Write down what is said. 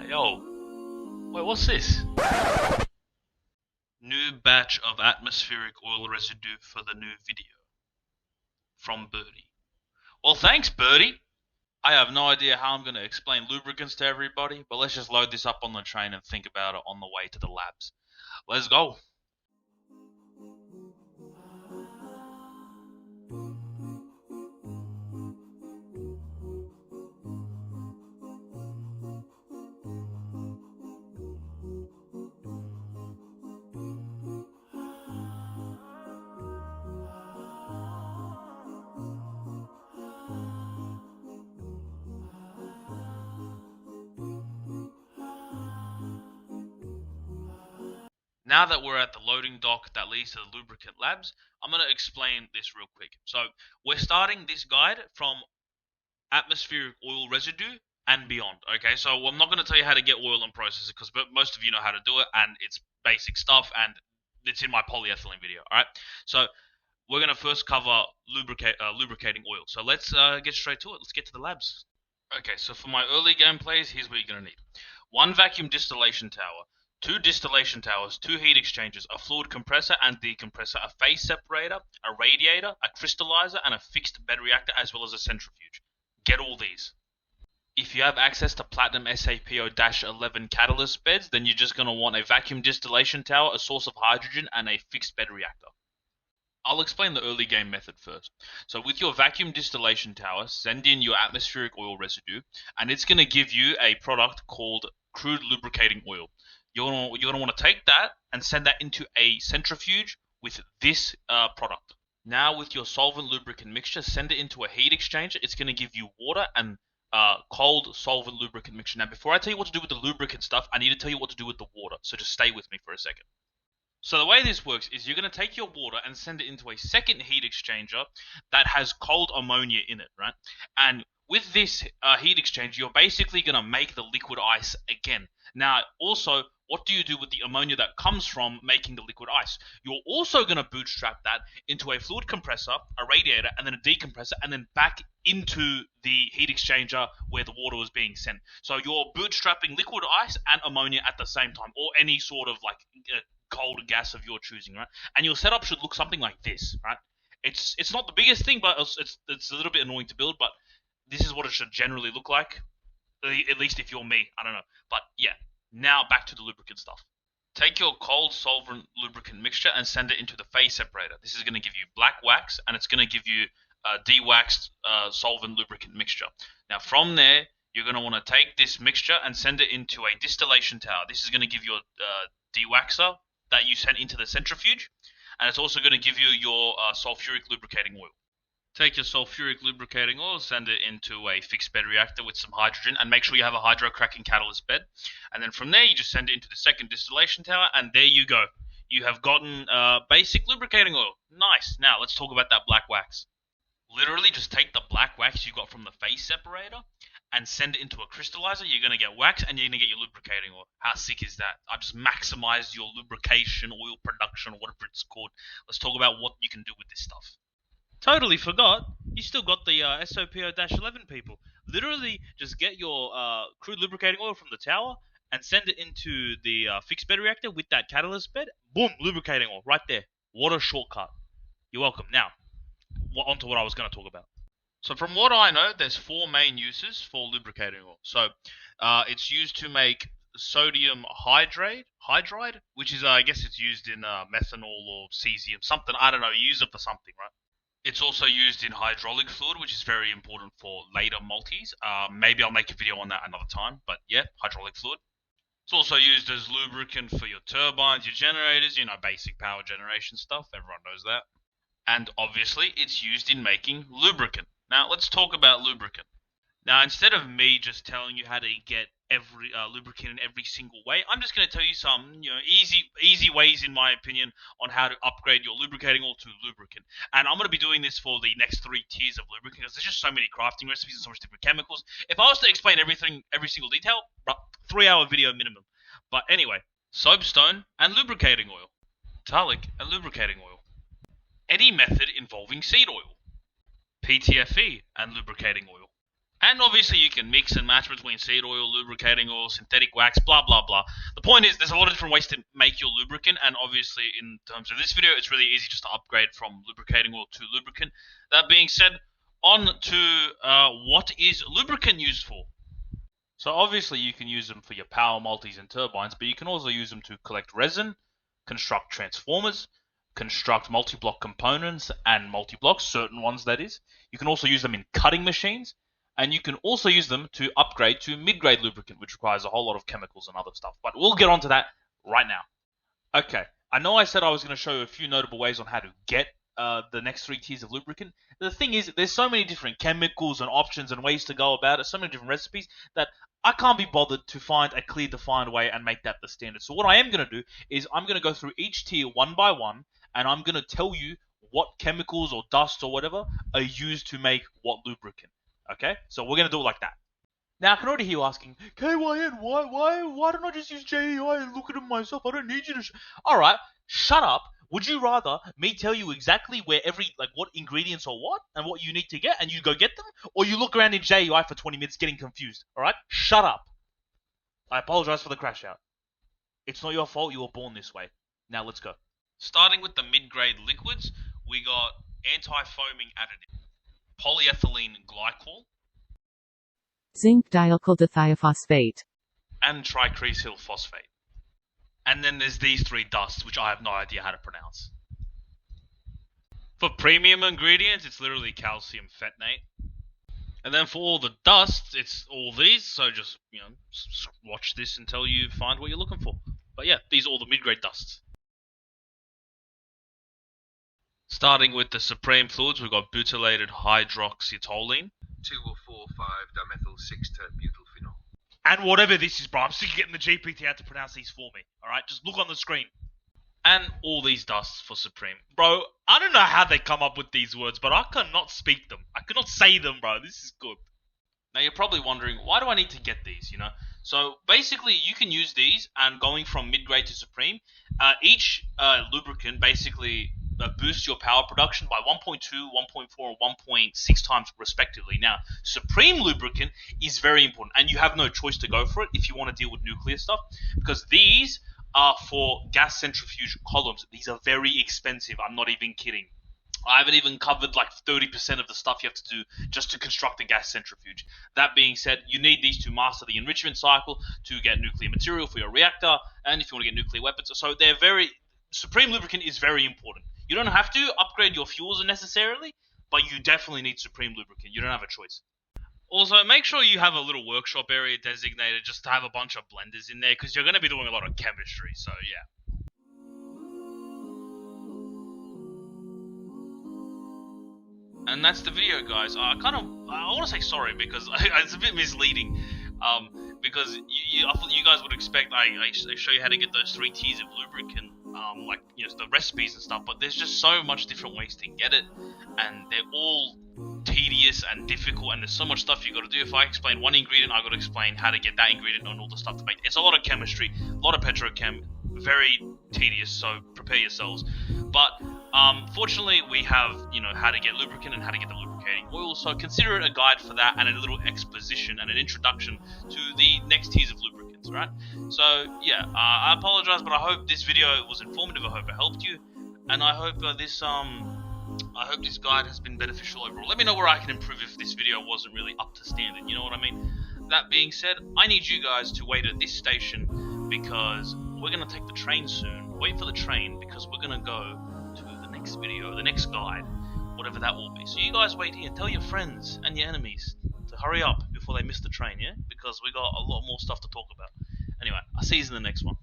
Yo, wait, what's this? New batch of atmospheric oil residue for the new video. From Birdie. Well, thanks, Birdie. I have no idea how I'm going to explain lubricants to everybody, but let's just load this up on the train and think about it on the way to the labs. Let's go. Now that we're at the loading dock that leads to the lubricant labs, I'm going to explain this real quick. So we're starting this guide from atmospheric oil residue and beyond. Okay, so I'm not going to tell you how to get oil and process it because most of you know how to do it and it's basic stuff and it's in my polyethylene video. All right, so we're going to first cover lubricating oil. So let's get straight to it. Let's get to the labs. Okay, so for my early gameplays, here's what you're going to need. One vacuum distillation tower. 2 distillation towers, 2 heat exchangers, a fluid compressor and decompressor, a phase separator, a radiator, a crystallizer, and a fixed bed reactor, as well as a centrifuge. Get all these. If you have access to Platinum SAPO-11 catalyst beds, then you're just going to want a vacuum distillation tower, a source of hydrogen, and a fixed bed reactor. I'll explain the early game method first. So with your vacuum distillation tower, send in your atmospheric oil residue, and it's going to give you a product called crude lubricating oil. You're going to want to take that and send that into a centrifuge with this product. Now with your solvent lubricant mixture, send it into a heat exchanger. It's going to give you water and cold solvent lubricant mixture. Now before I tell you what to do with the lubricant stuff, I need to tell you what to do with the water. So just stay with me for a second. So the way this works is you're going to take your water and send it into a second heat exchanger that has cold ammonia in it, right? And with this heat exchanger, you're basically going to make the liquid ice again. Now, also, what do you do with the ammonia that comes from making the liquid ice? You're also going to bootstrap that into a fluid compressor, a radiator, and then a decompressor, and then back into the heat exchanger where the water was being sent. So you're bootstrapping liquid ice and ammonia at the same time, or any sort of like cold gas of your choosing, right? And your setup should look something like this, right? It's not the biggest thing, but it's a little bit annoying to build, but this is what it should generally look like. At least if you're me, I don't know. But yeah, now back to the lubricant stuff. Take your cold solvent lubricant mixture and send it into the phase separator. This is going to give you black wax and it's going to give you de-waxed solvent lubricant mixture. Now from there, you're going to want to take this mixture and send it into a distillation tower. This is going to give you a de-waxer that you sent into the centrifuge. And it's also going to give you your sulfuric lubricating oil. Take your sulfuric lubricating oil, send it into a fixed bed reactor with some hydrogen, and make sure you have a hydrocracking catalyst bed. And then from there, you just send it into the second distillation tower, and there you go. You have gotten basic lubricating oil. Nice. Now, let's talk about that black wax. Literally, just take the black wax you got from the phase separator and send it into a crystallizer. You're going to get wax, and you're going to get your lubricating oil. How sick is that? I've just maximized your lubrication, oil production, or whatever it's called. Let's talk about what you can do with this stuff. Totally forgot. You still got the SOPO-11 people. Literally, just get your crude lubricating oil from the tower and send it into the fixed bed reactor with that catalyst bed. Boom, lubricating oil right there. What a shortcut. You're welcome. Now, on to what I was going to talk about. So from what I know, there's 4 main uses for lubricating oil. So it's used to make sodium hydride, which is, I guess it's used in methanol or cesium, something. I don't know, you use it for something, right? It's also used in hydraulic fluid, which is very important for later multis. Maybe I'll make a video on that another time, but yeah, hydraulic fluid. It's also used as lubricant for your turbines, your generators, you know, basic power generation stuff. Everyone knows that. And obviously, it's used in making lubricant. Now, let's talk about lubricant. Now, instead of me just telling you how to get every lubricant in every single way, I'm just going to tell you some, easy ways, in my opinion, on how to upgrade your lubricating oil to lubricant. And I'm going to be doing this for the next 3 tiers of lubricant because there's just so many crafting recipes and so much different chemicals. If I was to explain everything, every single detail, 3-hour video minimum. But anyway, soapstone and lubricating oil, talc and lubricating oil, any method involving seed oil, PTFE and lubricating oil, And obviously you can mix and match between seed oil, lubricating oil, synthetic wax, blah blah blah. The point is there's a lot of different ways to make your lubricant, and obviously in terms of this video it's really easy just to upgrade from lubricating oil to lubricant. That being said, on to what is lubricant used for? So obviously you can use them for your power multis and turbines, but you can also use them to collect resin, construct transformers, construct multi-block components and multi-blocks, certain ones that is. You can also use them in cutting machines, and you can also use them to upgrade to mid-grade lubricant, which requires a whole lot of chemicals and other stuff. But we'll get onto that right now. Okay, I know I said I was going to show you a few notable ways on how to get the next 3 tiers of lubricant. The thing is, there's so many different chemicals and options and ways to go about it, so many different recipes, that I can't be bothered to find a clear defined way and make that the standard. So what I am going to do is I'm going to go through each tier one by one, and I'm going to tell you what chemicals or dust or whatever are used to make what lubricant. Okay? So we're going to do it like that. Now, I can already hear you asking, KYN, why don't I just use JEI and look at them myself? I don't need you to... Alright, shut up. Would you rather me tell you exactly where what ingredients or what, and what you need to get, and you go get them? Or you look around in JEI for 20 minutes getting confused, alright? Shut up. I apologize for the crash out. It's not your fault, you were born this way. Now let's go. Starting with the mid-grade liquids, we got anti-foaming additive, polyethylene glycol, zinc dialkyl dithiophosphate, and tricresyl phosphate. And then there's these 3 dusts, which I have no idea how to pronounce. For premium ingredients, it's literally calcium phenate. And then for all the dusts, it's all these, so just, watch this until you find what you're looking for. But yeah, these are all the mid-grade dusts. Starting with the supreme fluids, we've got butylated hydroxytoluene. 2,4,5-dimethyl-6-tert-butylphenol. And whatever this is, bro, I'm sick of getting the GPT out to pronounce these for me. Alright, just look on the screen. And all these dusts for supreme. Bro, I don't know how they come up with these words, but I cannot speak them. I cannot say them, bro. This is good. Now you're probably wondering, why do I need to get these, So basically, you can use these, and going from mid-grade to supreme, each lubricant basically boosts your power production by 1.2, 1.4, or 1.6 times respectively. Now, supreme lubricant is very important, and you have no choice to go for it if you want to deal with nuclear stuff, because these are for gas centrifuge columns. These are very expensive, I'm not even kidding. I haven't even covered like 30% of the stuff you have to do just to construct a gas centrifuge. That being said, you need these to master the enrichment cycle, to get nuclear material for your reactor, and if you want to get nuclear weapons. So supreme lubricant is very important. You don't have to upgrade your fuels necessarily, but you definitely need supreme lubricant. You don't have a choice. Also, make sure you have a little workshop area designated just to have a bunch of blenders in there, because you're going to be doing a lot of chemistry, so yeah. And that's the video, guys. I want to say sorry because it's a bit misleading. Because you guys would expect I show you how to get those 3 tiers of lubricant, the recipes and stuff. But there's just so much different ways to get it, and they're all tedious and difficult. And there's so much stuff you got to do. If I explain one ingredient, I got to explain how to get that ingredient and all the stuff to make. It's a lot of chemistry, a lot of petrochem, very tedious. So prepare yourselves. But fortunately, we have how to get lubricant and how to get the lubricating oil. So consider it a guide for that, and a little exposition and an introduction to the next tiers of lubricants, right? So yeah, I apologize, but I hope this video was informative. I hope it helped you, and I hope this guide has been beneficial overall. Let me know where I can improve if this video wasn't really up to standard. You know what I mean? That being said, I need you guys to wait at this station because we're gonna take the train soon. Wait for the train because we're gonna go to the next video, the next guide, whatever that will be. So you guys wait here and tell your friends and your enemies to hurry up before they miss the train, yeah? Because we got a lot more stuff to talk about. Anyway, I'll see you in the next one.